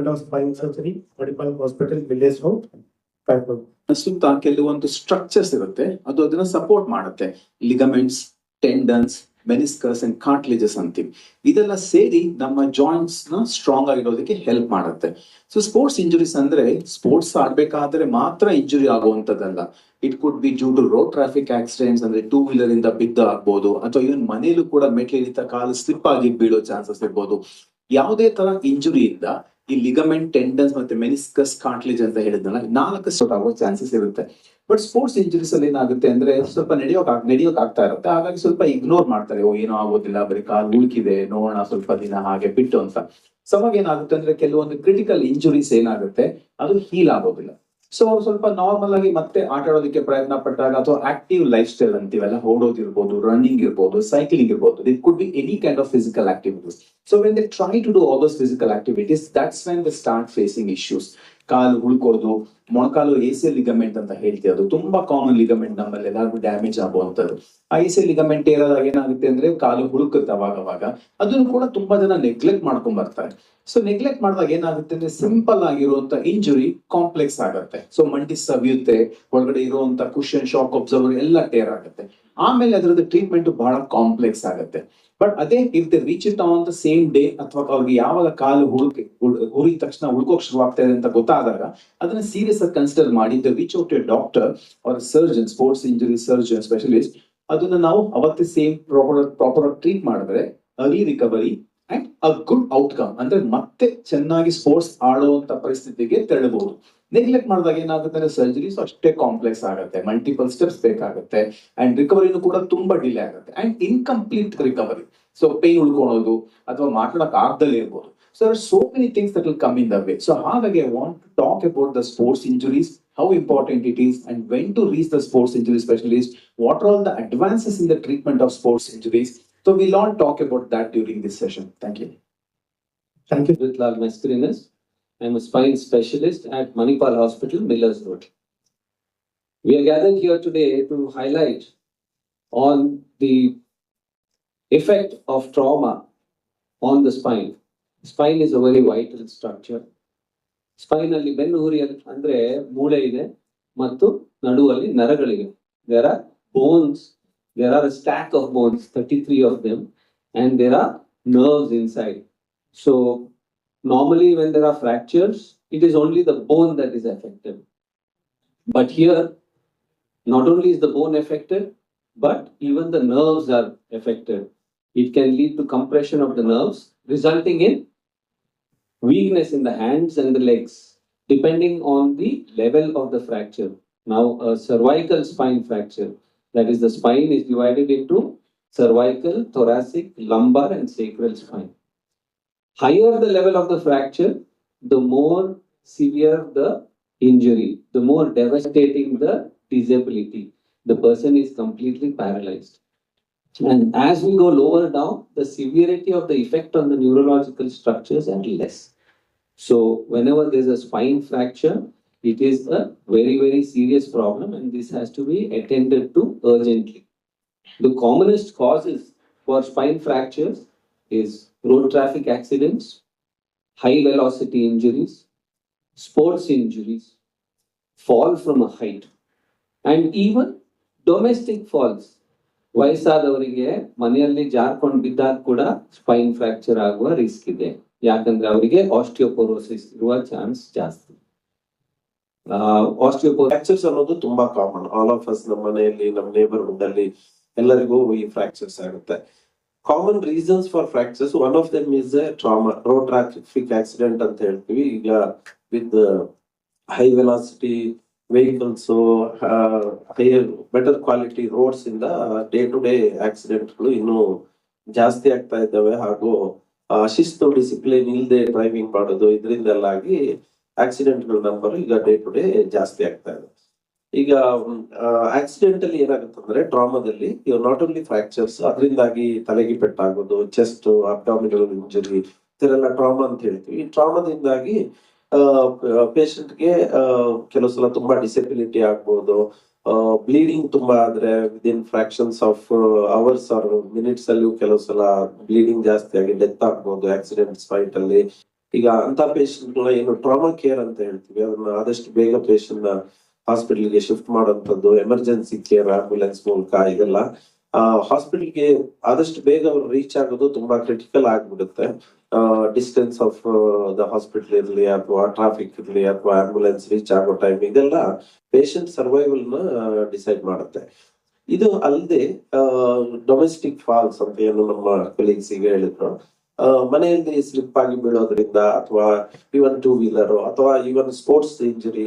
Department of Spine Surgery, Medical Hospital, Village Road, Paipur. ಸುತ್ತ ಕೆಲವೊಂದು structures ಇರುತ್ತೆ, ಅದು ಅದನ್ನ ಸಪೋರ್ಟ್ ಮಾಡುತ್ತೆ. Ligaments, tendons, meniscus and cartilages ಅಂತೀವಿ. ಇದೆಲ್ಲ ಸೇರಿ ನಮ್ಮ ಜಾಯಿಂಟ್ಸ್ ನ ಸ್ಟ್ರಾಂಗ್ ಆಗಿರೋದಕ್ಕೆ ಹೆಲ್ಪ್ ಮಾಡುತ್ತೆ. ಸೊ ಸ್ಪೋರ್ಟ್ಸ್ ಇಂಜುರೀಸ್ ಅಂದ್ರೆ ಸ್ಪೋರ್ಟ್ಸ್ ಆಡ್ಬೇಕಾದ್ರೆ ಮಾತ್ರ ಇಂಜುರಿ ಆಗುವಂತದ್ದಲ್ಲ. It could be due to road traffic accidents, ಅಂದ್ರೆ ಟೂ ವೀಲರ್ ಇಂದ ಬಿದ್ದ ಆಗ್ಬೋದು, ಅಥವಾ ಇವನ್ ಮನೇಲೂ ಕೂಡ ಮೆಟ್ಲಿಳಿತ ಕಾಲು ಸ್ಲಿಪ್ ಆಗಿ ಬೀಳೋ ಚಾನ್ಸಸ್ ಇರ್ಬೋದು. ಯಾವುದೇ ತರ ಇಂಜುರಿಯಿಂದ ಈ ಲಿಗಮೆಂಟ್, ಟೆಂಡನ್ಸ್ ಮತ್ತೆ ಮೆನಿಸ್ಕಸ್, ಕಾರ್ಟ್ಲೇಜ್ ಅಂತ ಹೇಳಿದ್ನಲ್ಲ, 4 ಆಗೋ ಚಾನ್ಸಸ್ ಇರುತ್ತೆ. ಬಟ್ ಸ್ಪೋರ್ಟ್ಸ್ ಇಂಜುರೀಸ್ ಅಲ್ಲಿ ಏನಾಗುತ್ತೆ ಅಂದ್ರೆ ಸ್ವಲ್ಪ ನಡೆಯೋಕ್ ಆಗ್ತಾ ಇರುತ್ತೆ, ಹಾಗಾಗಿ ಸ್ವಲ್ಪ ಇಗ್ನೋರ್ ಮಾಡ್ತಾರೆ. ಏನೋ ಆಗೋದಿಲ್ಲ, ಬರೀ ಕಾಲು ಉಳುಕಿದೆ, ನೋಡೋಣ ಸ್ವಲ್ಪ ದಿನ ಹಾಗೆ ಬಿಟ್ಟು ಅಂತ. ಸೊ ಅವಾಗ ಏನಾಗುತ್ತೆ ಅಂದ್ರೆ ಕೆಲವೊಂದು ಕ್ರಿಟಿಕಲ್ ಇಂಜುರೀಸ್ ಏನಾಗುತ್ತೆ, ಅದು ಹೀಲ್ ಆಗೋದಿಲ್ಲ. ಸೊ ಅವ್ರು ಸ್ವಲ್ಪ ನಾರ್ಮಲ್ ಆಗಿ ಮತ್ತೆ ಆಟ ಆಡೋದಕ್ಕೆ ಪ್ರಯತ್ನ ಪಟ್ಟಾಗ, ಅಥವಾ ಆಕ್ಟಿವ್ ಲೈಫ್ ಸ್ಟೈಲ್ ಅಂತೀವಲ್ಲ, ಓಡೋದಿರ್ಬೋದು, ರನ್ನಿಂಗ್ ಇರ್ಬೋದು, ಸೈಕ್ಲಿಂಗ್ ಇರ್ಬೋದು, it could be any kind of physical activities. So when they try to do all those physical activities, that's when they start facing issues. ಕಾಲು ಉಳ್ಕೋದು, ಮೊಣಕಾಲು ಏಸಿಯಲ್ ಲಿಗಮೆಂಟ್ ಅಂತ ಹೇಳ್ತೀವಿ, ಅದು ತುಂಬಾ ಕಾಮನ್ ಲಿಗಮೆಂಟ್, ನಮ್ಮಲ್ಲಿ ಎಲ್ಲರಿಗೂ ಡ್ಯಾಮೇಜ್ ಆಗುವಂತದ್ದು. ಆ ಏಸಿಯಲ್ ಲಿಗಮೆಂಟ್ ಏನಾದಾಗ ಏನಾಗುತ್ತೆ ಅಂದ್ರೆ ಕಾಲು ಹುಳುಕುತ್ತೆ ಅವಾಗ. ಅದನ್ನು ಕೂಡ ತುಂಬಾ ಜನ ನೆಗ್ಲೆಕ್ಟ್ ಮಾಡ್ಕೊಂಡ್ ಬರ್ತಾರೆ. ಸೊ ನೆಗ್ಲೆಕ್ಟ್ ಮಾಡಿದಾಗ ಏನಾಗುತ್ತೆ ಅಂದ್ರೆ ಸಿಂಪಲ್ ಆಗಿರುವಂತ ಇಂಜುರಿ ಕಾಂಪ್ಲೆಕ್ಸ್ ಆಗುತ್ತೆ. ಸೊ ಮಂಡಿ ಸವಿಯುತ್ತೆ, ಒಳಗಡೆ ಇರುವಂತ ಕುಷನ್, ಶಾಕ್ ಅಬ್ಸರ್ವರ್ ಎಲ್ಲ ಟೇರ್ ಆಗುತ್ತೆ. ಆಮೇಲೆ ಅದರದ್ದು ಟ್ರೀಟ್ಮೆಂಟ್ ಬಹಳ ಕಾಂಪ್ಲೆಕ್ಸ್ ಆಗುತ್ತೆ. ಬಟ್ ಅದೇ if they reach it on the same day, ಅಥವಾ ಅವ್ರಿಗೆ ಯಾವಾಗ ಕಾಲು ಹುರಿದ ತಕ್ಷಣ ಉಳ್ಕೋಕ್ ಶುರು ಆಗ್ತಾ ಇದೆ ಅಂತ ಗೊತ್ತಾದಾಗ ಅದನ್ನ ಸೀರಿಯಸ್ ಆಗಿ ಕನ್ಸಿಡರ್ ಮಾಡಿ the reach out a doctor or surgeon, sports injury surgeon specialist. ಅದನ್ನ ನಾವು ಅವತ್ತೇ ಸೇಮ್ ಪ್ರಾಪರ್ ಟ್ರೀಟ್ ಮಾಡಿದ್ರೆ early recovery and a good outcome, ಅಂದ್ರೆ ಮತ್ತೆ ಚೆನ್ನಾಗಿ ಸ್ಪೋರ್ಟ್ಸ್ ಆಡುವಂತ ಪರಿಸ್ಥಿತಿಗೆ ತೆರಳಬಹುದು. ನೆಗ್ಲೆಕ್ಟ್ ಮಾಡಿದಾಗ ಏನಾಗುತ್ತೆ ಅಂದ್ರೆ ಸರ್ಜರೀಸ್ ಅಷ್ಟೇ ಕಾಂಪ್ಲೆಕ್ಸ್ ಆಗುತ್ತೆ, ಮಲ್ಟಿಪಲ್ ಸ್ಟೆಪ್ಸ್ ಬೇಕಾಗುತ್ತೆ, ಅಂಡ್ ರಿಕವರಿನೂ ಕೂಡ ತುಂಬಾ ಡಿಲೇ ಆಗುತ್ತೆ, and incomplete recovery. So pain ಉಳ್ಕೊಳ್ಳೋದು ಅಥವಾ ಮಾತಾಡಕ್ ಆಗ್ದಲೇ ಇರ್ಬೋದು. So there are so many things that will come in the way. So ಹಾಗಾಗಿ I want to talk about the sports injuries, how important it is, and when to reach the sports injury specialist, what are all the advances in the treatment of sports injuries. So we'll all talk about that during this session. Thank you. Thank you. Vitlal Mascarenhas. I'm a spine specialist at Manipal Hospital, Millers Road. We are gathered here today to highlight on the effect of trauma on the spine. Spine is a very vital structure. Spine alli bennu huri andre moole ide mattu naduvalli naraಗಳಿವೆ. There are bones, there are a stack of bones, 33 of them, and there are nerves inside. So normally when there are fractures, it is only the bone that is affected. But here, not only is the bone affected, but even the nerves are affected. It can lead to compression of the nerves, resulting in weakness in the hands and the legs, depending on the level of the fracture. Now, a cervical spine fracture, that is, the spine is divided into cervical, thoracic, lumbar, and sacral spine. Higher the level of the fracture, the more severe the injury, the more devastating the disability. The person is completely paralyzed. And as we go lower down, the severity of the effect on the neurological structures are less. So whenever there's a spine fracture, it is a very, very serious problem, and this has to be attended to urgently. The commonest causes for spine fractures is road traffic accidents, high velocity injuries, sports injuries, fall from a height, and even domestic falls. ವಯಸ್ಸಾದವರಿಗೆ ಮನೆಯಲ್ಲಿ ಜಾರ್ಕೊಂಡು ಬಿದ್ದಾಗ ಕೂಡ Spain fracture ಆಗುವ risk ಇದೆ, ಯಾಕಂದ್ರೆ ಅವರಿಗೆ osteoporosis ಇರುವ chance ಜಾಸ್ತಿ. ಫ್ರಾಕ್ಚರ್ಸ್ ಅನ್ನೋದು ತುಂಬಾ ಕಾಮನ್. ಆಲ್ ಆಫ್ ಅಸ್ ನಮ್ಮ ಮನೆಯಲ್ಲಿ, ನಮ್ಮ ನೇಬರ್ಹುಡ್ ಅಲ್ಲಿ ಎಲ್ಲರಿಗೂ ಈ ಫ್ರಾಕ್ಚರ್ಸ್ ಆಗುತ್ತೆ. Common reasons for fractures, one of them is trauma, road traffic accident ಅಂತ ಹೇಳ್ತೀವಿ. ಈಗ with high velocity vehicles, higher better quality roads ಇಂದ ಡೇ ಟು ಡೇ ಆಕ್ಸಿಡೆಂಟ್ ಗಳು ಇನ್ನೂ ಜಾಸ್ತಿ ಆಗ್ತಾ ಇದ್ದಾವೆ. ಹಾಗೂ ಶಿಸ್ತು, ಡಿಸಿಪ್ಲಿನ್ ಇಲ್ಲದೆ ಡ್ರೈವಿಂಗ್ ಮಾಡೋದು, ಇದರಿಂದೆಲ್ಲಾಗಿ ಆಕ್ಸಿಡೆಂಟ್ ಗಳ ನಂಬರ್ ಈಗ ಡೇ ಟು ಡೇ ಜಾಸ್ತಿ ಆಗ್ತಾ ಇದೆ. ಈಗ ಆಕ್ಸಿಡೆಂಟ್ ಅಲ್ಲಿ ಏನಾಗುತ್ತಂದ್ರೆ, ಟ್ರಾಮಾದಲ್ಲಿ ನಾಟ್ ಓನ್ಲಿ ಫ್ರಾಕ್ಚರ್ಸ್, ಅದರಿಂದಾಗಿ ತಲೆಗೆ ಪೆಟ್ಟಾಗೋದು, ಚೆಸ್ಟ್, ಅಬ್ಡಾಮಿನಲ್ ಇಂಜುರಿ, ಇದೆಲ್ಲ ಟ್ರಾಮಾ ಅಂತ ಹೇಳ್ತೀವಿ. ಈ ಟ್ರಾಮಾದಿಂದಾಗಿ ಪೇಷಂಟ್ಗೆ ಕೆಲವು ಸಲ ತುಂಬಾ ಡಿಸೆಬಿಲಿಟಿ ಆಗ್ಬೋದು, ಬ್ಲೀಡಿಂಗ್ ತುಂಬಾ ಆದ್ರೆ within fractions of hours or minutes ಅಲ್ಲಿ ಕೆಲವು ಸಲ ಬ್ಲೀಡಿಂಗ್ ಜಾಸ್ತಿ ಆಗಿ ಡೆತ್ ಆಗ್ಬೋದು ಆಕ್ಸಿಡೆಂಟ್ ಸ್ಪೈಟ್ ಅಲ್ಲಿ. ಈಗ ಅಂತ ಪೇಷಂಟ್ ಏನು ಟ್ರಾಮಾ ಕೇರ್ ಅಂತ ಹೇಳ್ತೀವಿ, ಅದನ್ನ ಆದಷ್ಟು ಬೇಗ ಪೇಷಂಟ್ ನ ಹಾಸ್ಪಿಟಲ್ಗೆ ಶಿಫ್ಟ್ ಮಾಡುವಂತದ್ದು, ಎಮರ್ಜೆನ್ಸಿ ಕೇರ್ ಆಂಬ್ಯುಲೆನ್ಸ್ ಮೂಲಕ ಇದೆಲ್ಲ ಹಾಸ್ಪಿಟಲ್ಗೆ ಆದಷ್ಟು ಬೇಗ ಅವ್ರು ರೀಚ್ ಆಗೋದು ತುಂಬಾ ಕ್ರಿಟಿಕಲ್ ಆಗ್ಬಿಡುತ್ತೆ. ಡಿಸ್ಟೆನ್ಸ್ ಆಫ್ ದ ಹಾಸ್ಪಿಟಲ್ ಇರ್ಲಿ ಅಥವಾ ಟ್ರಾಫಿಕ್ ಇರ್ಲಿ ಅಥವಾ ಆಂಬ್ಯುಲೆನ್ಸ್ ರೀಚ್ ಆಗೋ ಟೈಮ್, ಇದೆಲ್ಲ ಪೇಷಂಟ್ ಸರ್ವೈವಲ್ ನ ಡಿಸೈಡ್ ಮಾಡುತ್ತೆ. ಇದು ಅಲ್ಲದೆ ಡೊಮೆಸ್ಟಿಕ್ ಫಾಲ್ಸ್ ಅಂತ ಏನು ನಮ್ಮ ಕೊಲೀಗ್ಸ್ ಈಗ ಹೇಳಿದ್ರು, ಮನೆಯಲ್ಲಿ ಸ್ಲಿಪ್ ಆಗಿ ಬೀಳೋದ್ರಿಂದ ಅಥವಾ ಇವನ್ ಟೂ ವೀಲರ್ ಅಥವಾ ಇವನ್ ಸ್ಪೋರ್ಟ್ಸ್ ಇಂಜುರಿ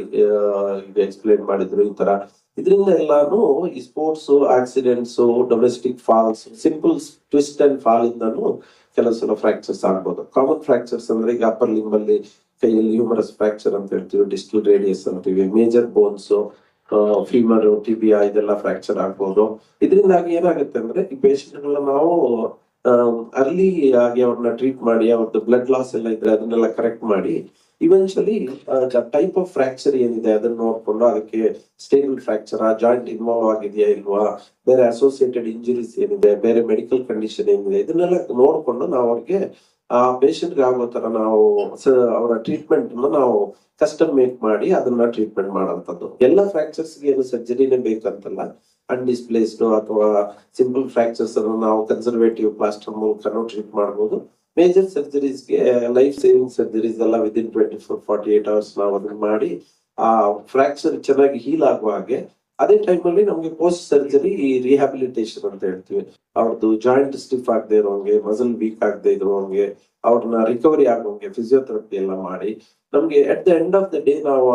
ಈಗ ಎಕ್ಸ್ಪ್ಲೇನ್ ಮಾಡಿದ್ರು, ಈ ತರ ಇದರಿಂದ ಎಲ್ಲಾನು ಈ sports accidents, domestic falls, simple twist and fall ಇಂದಾನು ಕೆಲವು ಸಲ ಫ್ರಾಕ್ಚರ್ಸ್ ಆಗ್ಬೋದು. ಕಾಮನ್ ಫ್ರಾಕ್ಚರ್ಸ್ ಅಂದ್ರೆ ಈಗ ಅಪ್ಪರ್ ಲಿಂಬ್ ಅಲ್ಲಿ ಕೈಯಲ್ಲಿ ಹ್ಯೂಮರಸ್ ಫ್ರಾಕ್ಚರ್ ಅಂತ ಹೇಳ್ತೀವಿ, ಡಿಸ್ಟಲ್ ರೇಡಿಯಸ್ ಅಂತೀವಿ, ಮೇಜರ್ ಬೋನ್ಸ್, ಫೀಮರ್, ಟಿಬಿಯಾ ಇದೆಲ್ಲ ಫ್ರಾಕ್ಚರ್ ಆಗ್ಬೋದು. ಇದರಿಂದಾಗಿ ಏನಾಗುತ್ತೆ ಅಂದ್ರೆ ಈ ಪೇಷಂಟ್ ಗಳನ್ನ ನಾವು ಅರ್ಲಿ ಆಗಿ ಅವ್ರನ್ನ ಟ್ರೀಟ್ ಮಾಡಿ, ಅವ್ರದ್ದು ಬ್ಲಡ್ ಲಾಸ್ ಎಲ್ಲ ಇದ್ರೆ ಅದನ್ನೆಲ್ಲ ಕರೆಕ್ಟ್ ಮಾಡಿ ಇವೆನ್ಚುಲಿ ಟೈಪ್ ಆಫ್ ಫ್ರಾಕ್ಚರ್ ಏನಿದೆ ಅದನ್ನ ನೋಡ್ಕೊಂಡು ಅದಕ್ಕೆ ಸ್ಟೇಬಲ್ ಫ್ರಾಕ್ಚರ್, ಜಾಯಿಂಟ್ ಇನ್ವಾಲ್ವ್ ಆಗಿದೆಯಾ ಇಲ್ವಾ, ಬೇರೆ ಅಸೋಸಿಯೇಟೆಡ್ ಇಂಜುರೀಸ್ ಏನಿದೆ, ಬೇರೆ ಮೆಡಿಕಲ್ ಕಂಡೀಷನ್ ಏನಿದೆ, ಇದನ್ನೆಲ್ಲ ನೋಡ್ಕೊಂಡು ನಾವು ಅವ್ರಿಗೆ ಆ ಪೇಷಂಟ್ ಗೆ ಆಗೋ ತರ ನಾವು ಅವರ ಟ್ರೀಟ್ಮೆಂಟ್ ನಾವು ಕಸ್ಟಮ್ ಮೇಕ್ ಮಾಡಿ ಅದನ್ನ ಟ್ರೀಟ್ಮೆಂಟ್ ಮಾಡೋಂಥದ್ದು. ಎಲ್ಲ ಫ್ರಾಕ್ಚರ್ಸ್ ಗೆ ಏನು ಸರ್ಜರಿನೇ ಬೇಕಂತಲ್ಲ, ಅನ್ಡಿಸ್ಪ್ಲೇಸ್ಡ್ ಅಥವಾ ಸಿಂಪಲ್ ಫ್ರಾಕ್ಚರ್ಸ್ ಅನ್ನು ನಾವು ಕನ್ಸರ್ವೇಟಿವ್ ಪ್ಲಾಸ್ಟರ್ ಮೂಲಕ ಟ್ರೀಟ್ ಮಾಡಬಹುದು. ಮೇಜರ್ ಸರ್ಜರೀಸ್ಗೆ, ಲೈಫ್ ಸೇವಿಂಗ್ ಸರ್ಜರೀಸ್ ಎಲ್ಲ ವಿದಿನ್ 24-48 ಅವರ್ಸ್ ನಾವು ಅದನ್ನ ಮಾಡಿ ಆ ಫ್ರಾಕ್ಚರ್ ಚೆನ್ನಾಗಿ ಹೀಲ್ ಆಗುವ ಹಾಗೆ, ಅದೇ ಟೈಮ್ ಅಲ್ಲಿ ನಮ್ಗೆ ಪೋಸ್ಟ್ ಸರ್ಜರಿ ರಿಹ್ಯಾಬಿಲಿಟೇಷನ್ ಅಂತ ಹೇಳ್ತೀವಿ, ಅವ್ರದ್ದು ಜಾಯಿಂಟ್ ಸ್ಟಿಫ್ ಆಗದೆ ಇರೋಂಗೆ, ಮಸಲ್ ವೀಕ್ ಆಗದೆ ಇರೋಂಗೆ, ಅವ್ರನ್ನ ರಿಕವರಿ ಆಗೋಂಗೆ ಫಿಸಿಯೋಥೆರಪಿ ಎಲ್ಲ ಮಾಡಿ ನಮ್ಗೆ at the end of the day ನಾವು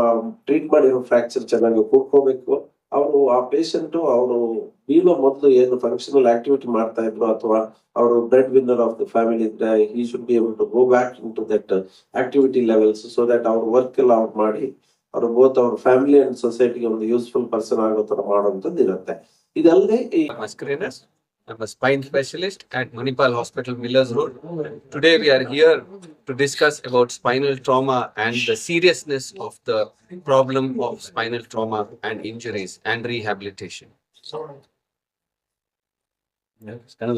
ಟ್ರೀಟ್ ಮಾಡಿರೋ ಫ್ರಾಕ್ಚರ್ ಚೆನ್ನಾಗಿ ಕೂಡ್ಕೋಬೇಕು. ಅವರು ಆ ಪೇಷಂಟ್ ಅವರು ಬೀಳೋ ಮೊದಲು ಏನು ಫಂಕ್ಷನಲ್ ಆಕ್ಟಿವಿಟಿ ಮಾಡ್ತಾ ಇದ್ರು ಅಥವಾ ಅವರು breadwinner of the family ಇದ್ರೆ, he should be able to go back in to that activity levels, so that ಅವ್ರ ವರ್ಕ್ ಎಲ್ಲ ಅವ್ರು ಮಾಡಿ ಅವರು ಬೋತ್ ಅವ್ರ ಫ್ಯಾಮಿಲಿ ಅಂಡ್ ಸೊಸೈಟಿಗೆ ಒಂದು ಯೂಸ್ಫುಲ್ ಪರ್ಸನ್ ಆಗೋ ತರ ಮಾಡುವಂತದ್ದು ಇರುತ್ತೆ. ಇದಲ್ಲದೆ I'm a spine specialist at Manipal Hospital, Millers Road. Today we are here to discuss about spinal trauma and the seriousness of the problem of spinal trauma and injuries and rehabilitation. Center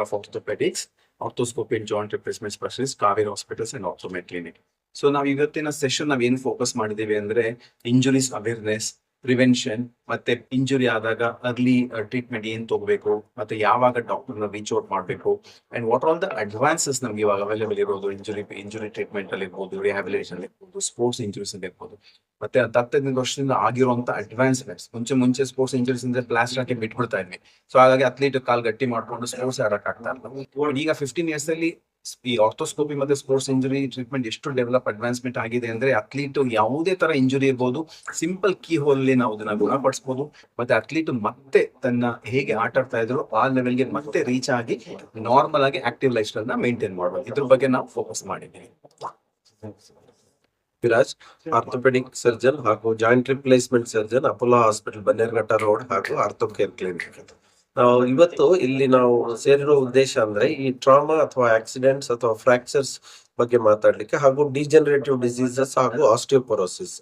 of Orthopedics, Orthoscopy and Joint Replacement Specialist, Kaveri Hospitals and Orthomed Clinic. So ನಾವು ಇವತ್ತಿನ session ನಾವ್ ಏನ್ focus ಮಾಡಿದೀವಿ ಅಂದ್ರೆ injuries awareness, prevention, ಮತ್ತೆ injury ಆದಾಗ early treatment ಏನ್ ತಗೋಬೇಕು, ಮತ್ತೆ ಯಾವಾಗ ಡಾಕ್ಟರ್ ನ ರೀಚ್ ಔಟ್ ಮಾಡಬೇಕು, and what all the advances ನಮ್ಗೆ ಇವಾಗ ಅವೈಲೇಬಲ್ ಇರೋದು ಇಂಜುರಿ ಟ್ರೀಟ್ಮೆಂಟ್ ಅಲ್ಲಿ ಇರ್ಬೋದು, ರಿಹ್ಯಾಬಿಲಿಟೇಷನ್ ಇರ್ಬೋದು, ಸ್ಪೋರ್ಟ್ಸ್ ಇಂಜುರೀಸ್ ಅಲ್ಲಿ ಇರ್ಬೋದು, ಮತ್ತೆ 15 ವರ್ಷದಿಂದ ಆಗಿರುವಂತ ಅಡ್ವಾನ್ಸ್ಮೆಂಟ್ಸ್. ಮುಂಚೆ ಸ್ಪೋರ್ಟ್ಸ್ ಇಂಜುರೀಸ್ ಅಂದ್ರೆ ಪ್ಲಾಸ್ಟರ್ ಹಾಕಿ ಬಿಟ್ಬಿಡ್ತಾ ಇದ್ವಿ, ಸೊ ಹಾಗಾಗಿ ಅಥ್ಲೀಟ್ ಕಾಲ್ ಗಟ್ಟಿ ಮಾಡ್ಕೊಂಡು ಸ್ಪೋರ್ಟ್ಸ್ ಆಡಕ್ ಆಗ್ತಾ ಇಲ್ಲ. ಈಗ 15 years ಅಲ್ಲಿ ಈ ಆರ್ಥೋಸ್ಕೋಪಿ ಮತ್ತೆ ಸ್ಪೋರ್ಟ್ಸ್ ಇಂಜುರಿ ಟ್ರೀಟ್ಮೆಂಟ್ ಎಷ್ಟು ಡೆವಲಪ್ ಅಡ್ವಾನ್ಸ್ಮೆಂಟ್ ಆಗಿದೆ ಅಂದ್ರೆ ಅಥ್ಲೀಟ್ ಯಾವುದೇ ತರ ಇಂಜುರಿ ಇರ್ಬೋದು, ಸಿಂಪಲ್ ಕೀ ಹೋಲ್ ನಾವು ಅದನ್ನ ಗುಣಪಡಿಸಬಹುದು. ಮತ್ತೆ ಅಥ್ಲೀಟ್ ಮತ್ತೆ ತನ್ನ ಹೇಗೆ ಆಟ ಆಡ್ತಾ ಇದ್ರು ಆ ಲೆವೆಲ್ಗೆ ಮತ್ತೆ ರೀಚ್ ಆಗಿ ನಾರ್ಮಲ್ ಆಗಿ ಆಕ್ಟಿವ್ ಲೈಫ್ ಸ್ಟೈಲ್ ನ ಮೇಂಟೈನ್ ಮಾಡಬಹುದು. ಇದ್ರ ಬಗ್ಗೆ ನಾವು ಫೋಕಸ್ ಮಾಡಿದ್ದೀವಿ. ವಿರಾಜ್, ಆರ್ಥೋಪೆಡಿಕ್ ಸರ್ಜನ್ ಹಾಗೂ joint replacement surgeon, Apollo hospital, Bannerghatta road ಹಾಗೂ ಆರ್ಥೋ ಕೇರ್ ಕ್ಲಿನಿಕ್. ನಾವು ಇವತ್ತು ಇಲ್ಲಿ ನಾವು ಸೇರಿರೋ ಉದ್ದೇಶ ಅಂದ್ರೆ ಈ ಟ್ರಾಮಾ ಅಥವಾ ಆಕ್ಸಿಡೆಂಟ್ಸ್ ಅಥವಾ ಫ್ರಾಕ್ಚರ್ಸ್ ಬಗ್ಗೆ ಮಾತಾಡ್ಲಿಕ್ಕೆ, ಹಾಗೂ ಡಿಜನರೇಟಿವ್ ಡಿಸೀಸಸ್ ಹಾಗೂ ಆಸ್ಟಿಯೋಪೊರೋಸಿಸ್.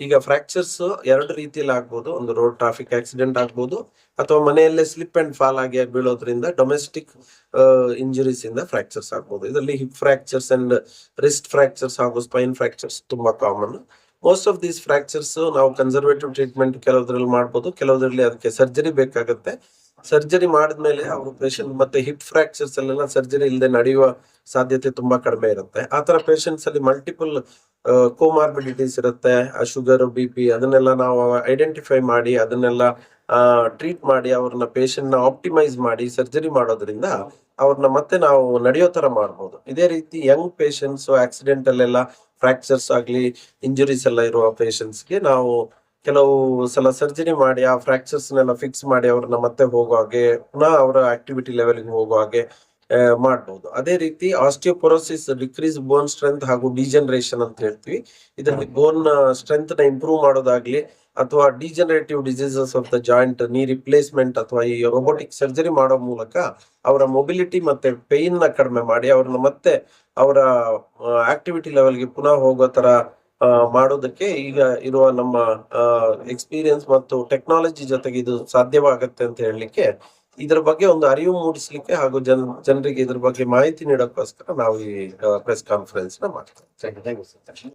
ಈಗ ಫ್ರಾಕ್ಚರ್ಸ್ ಎರಡು ರೀತಿಯಲ್ಲಿ ಆಗ್ಬೋದು. ಒಂದು ರೋಡ್ ಟ್ರಾಫಿಕ್ ಆಕ್ಸಿಡೆಂಟ್ ಆಗ್ಬೋದು, ಅಥವಾ ಮನೆಯಲ್ಲೇ ಸ್ಲಿಪ್ ಅಂಡ್ ಫಾಲ್ ಆಗಿ ಬೀಳೋದ್ರಿಂದ ಡೊಮೆಸ್ಟಿಕ್ ಇಂಜುರೀಸ್ ಇಂದ ಫ್ರಾಕ್ಚರ್ಸ್ ಆಗ್ಬೋದು. ಇದರಲ್ಲಿ hip fractures and wrist fractures ಹಾಗೂ ಸ್ಪೈನ್ ಫ್ರಾಕ್ಚರ್ಸ್ ತುಂಬಾ common. Most of these fractures ನಾವು ಕನ್ಸರ್ವೇಟಿವ್ ಟ್ರೀಟ್ಮೆಂಟ್ ಕೆಲವದ್ರಲ್ಲಿ ಮಾಡ್ಬೋದು, ಕೆಲವದ್ರಲ್ಲಿ ಅದಕ್ಕೆ ಸರ್ಜರಿ ಬೇಕಾಗುತ್ತೆ. ಸರ್ಜರಿ ಮಾಡಿದ್ಮೇಲೆ ಅವರು ಪೇಷಂಟ್ ಮತ್ತೆ ಹಿಪ್ ಫ್ರಾಕ್ಚರ್ಸ್ ಅಲ್ಲೆಲ್ಲ ಸರ್ಜರಿ ಇಲ್ಲದೆ ನಡೆಯುವ ಸಾಧ್ಯತೆ ತುಂಬಾ ಕಡಿಮೆ ಇರುತ್ತೆ. ಆತರ ಪೇಷಂಟ್ಸ್ ಅಲ್ಲಿ ಮಲ್ಟಿಪಲ್ ಕೋಮಾರ್ಬಿಡಿಟೀಸ್ ಇರುತ್ತೆ, ಶುಗರ್, BP, ಅದನ್ನೆಲ್ಲ ನಾವು ಐಡೆಂಟಿಫೈ ಮಾಡಿ ಅದನ್ನೆಲ್ಲ ಟ್ರೀಟ್ ಮಾಡಿ ಅವ್ರನ್ನ ಪೇಷಂಟ್ ನ ಆಪ್ಟಿಮೈಸ್ ಮಾಡಿ ಸರ್ಜರಿ ಮಾಡೋದ್ರಿಂದ ಅವ್ರನ್ನ ಮತ್ತೆ ನಾವು ನಡೆಯೋ ತರ ಮಾಡ್ಬೋದು. ಇದೇ ರೀತಿ ಯಂಗ್ ಪೇಷಂಟ್ಸ್ ಆಕ್ಸಿಡೆಂಟ್ ಅಲ್ಲೆಲ್ಲ ಫ್ರಾಕ್ಚರ್ಸ್ ಆಗ್ಲಿ ಇಂಜುರೀಸ್ ಎಲ್ಲ ಇರುವ ಪೇಷಂಟ್ಸ್ಗೆ ನಾವು ಕೆಲವು ಸಲ ಸರ್ಜರಿ ಮಾಡಿ ಆ ಫ್ರಾಕ್ಚರ್ಸ್ ನೆಲ್ಲ ಫಿಕ್ಸ್ ಮಾಡಿ ಅವ್ರನ್ನ ಮತ್ತೆ ಹೋಗೋ ಹಾಗೆ, ಪುನಃ ಅವರ ಆಕ್ಟಿವಿಟಿ ಲೆವೆಲ್ಗೆ ಹೋಗೋ ಹಾಗೆ ಮಾಡಬಹುದು. ಅದೇ ರೀತಿ ಆಸ್ಟಿಯೋಪೊರೋಸಿಸ್, ಡಿಕ್ರೀಸ್ ಬೋನ್ ಸ್ಟ್ರೆಂತ್ ಹಾಗೂ ಡಿಜನರೇಷನ್ ಅಂತ ಹೇಳ್ತೀವಿ. ಇದರಲ್ಲಿ ಬೋನ್ ಸ್ಟ್ರೆಂತ್ ನ ಇಂಪ್ರೂವ್ ಮಾಡೋದಾಗ್ಲಿ ಅಥವಾ degenerative diseases of the joint, ನೀ ರಿಪ್ಲೇಸ್ಮೆಂಟ್ ಅಥವಾ ಈ ರೋಬೋಟಿಕ್ ಸರ್ಜರಿ ಮಾಡೋ ಮೂಲಕ ಅವರ ಮೊಬಿಲಿಟಿ ಮತ್ತೆ ಪೇನ್ ನ ಕಡಿಮೆ ಮಾಡಿ ಅವ್ರನ್ನ ಮತ್ತೆ ಅವರ ಆಕ್ಟಿವಿಟಿ ಲೆವೆಲ್ಗೆ ಪುನಃ ಹೋಗೋ ತರ ಮಾಡೋದಕ್ಕೆ ಈಗ ಇರುವ ನಮ್ಮ ಎಕ್ಸ್ಪೀರಿಯನ್ಸ್ ಮತ್ತು ಟೆಕ್ನಾಲಜಿ ಜೊತೆಗೆ ಇದು ಸಾಧ್ಯವಾಗತ್ತೆ ಅಂತ ಹೇಳಲಿಕ್ಕೆ ಇದ್ರ ಬಗ್ಗೆ ಒಂದು ಅರಿವು ಮೂಡಿಸ್ಲಿಕ್ಕೆ ಹಾಗೂ ಜನರಿಗೆ ಇದ್ರ ಬಗ್ಗೆ ಮಾಹಿತಿ ನೀಡೋಕ್ಕೋಸ್ಕರ ನಾವು ಈ ಪ್ರೆಸ್ ಕಾನ್ಫರೆನ್ಸ್ ನ ಮಾಡ್ತೇವೆ. Thank you, sir.